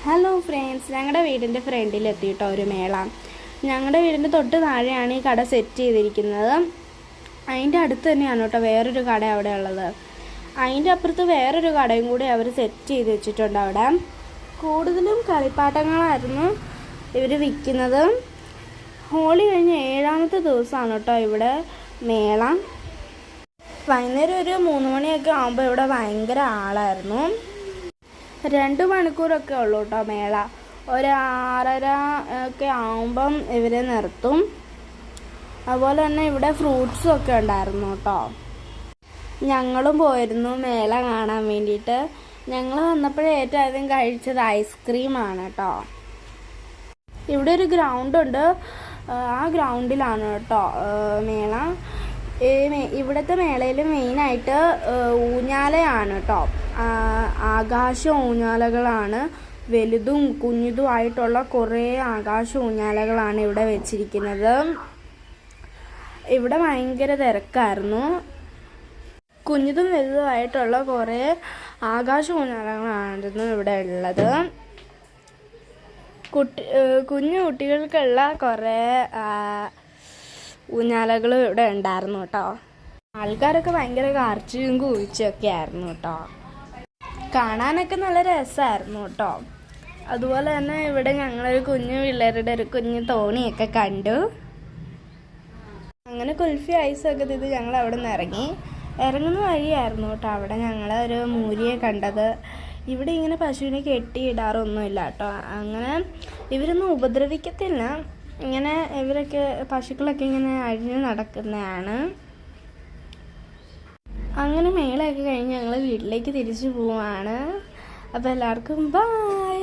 Hello friends, ഞങ്ങളുടെ വീടിൻ്റെ ഫ്രണ്ടിലെത്തിയിട്ടോ ഒരു മേള. ഞങ്ങളുടെ വീടിൻ്റെ തൊട്ട് താഴെയാണ് ഈ കട സെറ്റ് ചെയ്തിരിക്കുന്നത്. അതിൻ്റെ അടുത്ത് തന്നെയാണ് കേട്ടോ വേറൊരു കട അവിടെ ഉള്ളത്. അതിൻ്റെ അപ്പുറത്ത് വേറൊരു കടയും കൂടി അവർ സെറ്റ് ചെയ്ത് വെച്ചിട്ടുണ്ട്. അവിടെ കൂടുതലും കളിപ്പാട്ടങ്ങളായിരുന്നു ഇവർ വിൽക്കുന്നത്. ഹോളി കഴിഞ്ഞ് 7ാമത്തെ ദിവസമാണ് കേട്ടോ ഇവിടെ മേള. വൈകുന്നേരം ഒരു 3 മണിയൊക്കെ ആകുമ്പോൾ ഇവിടെ ഭയങ്കര ആളായിരുന്നു. 2 മണിക്കൂറൊക്കെ ഉള്ളൂ കേട്ടോ മേള. ഒരു 6:30 ഒക്കെ ആകുമ്പം ഇവർ നിർത്തും. അതുപോലെ തന്നെ ഇവിടെ ഫ്രൂട്ട്സും ഒക്കെ ഉണ്ടായിരുന്നു കേട്ടോ. ഞങ്ങളും പോയിരുന്നു മേള കാണാൻ വേണ്ടിയിട്ട്. ഞങ്ങൾ വന്നപ്പോഴേ ഏറ്റവും ആദ്യം കഴിച്ചത് ഐസ്ക്രീമാണ് കേട്ടോ. ഇവിടെ ഒരു ഗ്രൗണ്ടുണ്ട്, ആ ഗ്രൗണ്ടിലാണ് കേട്ടോ മേള. ഇവിടുത്തെ മേളയിൽ മെയിനായിട്ട് ഊഞ്ഞാലയാണ് കേട്ടോ. ആകാശ ഊഞ്ഞാലകളാണ്, വലുതും കുഞ്ഞിതുമായിട്ടുള്ള കുറേ ആകാശ ഊഞ്ഞാലകളാണ് ഇവിടെ വെച്ചിരിക്കുന്നത്. ഇവിടെ ഭയങ്കര തിരക്കായിരുന്നു. കുഞ്ഞിതും വലുതുമായിട്ടുള്ള കുറേ ആകാശ ഊഞ്ഞാലകളായിരുന്നു ഇവിടെ ഉള്ളത്. കുഞ്ഞു കുട്ടികൾക്കുള്ള കുറേ ഊഞ്ഞാലകൾ ഇവിടെ ഉണ്ടായിരുന്നു കേട്ടോ. ആൾക്കാരൊക്കെ ഭയങ്കര കാർച്ചയും കൂച്ചൊക്കെ ആയിരുന്നു കേട്ടോ. കാണാനൊക്കെ നല്ല രസമായിരുന്നു കേട്ടോ. അതുപോലെ തന്നെ ഇവിടെ ഞങ്ങളൊരു കുഞ്ഞു പിള്ളേരുടെ ഒരു കുഞ്ഞു തോണിയൊക്കെ കണ്ടു. അങ്ങനെ കുൽഫി ഐസൊക്കെ ഇത് ഞങ്ങൾ അവിടെ നിന്ന് ഇറങ്ങുന്ന വഴിയായിരുന്നു കേട്ടോ. അവിടെ ഞങ്ങൾ ഒരു മൂരിയെ കണ്ടത്. ഇവിടെ ഇങ്ങനെ പശുവിനെ കെട്ടിയിടാറൊന്നുമില്ല കേട്ടോ. അങ്ങനെ ഇവരൊന്നും ഉപദ്രവിക്കത്തില്ല. ഇങ്ങനെ ഇവരൊക്കെ പശുക്കളൊക്കെ ഇങ്ങനെ അഴിഞ്ഞ് നടക്കുന്നതാണ്. അങ്ങനെ മേളയൊക്കെ കഴിഞ്ഞ് ഞങ്ങൾ വീട്ടിലേക്ക് തിരിച്ചു പോവാണ്. അപ്പോൾ എല്ലാവർക്കും ബൈ.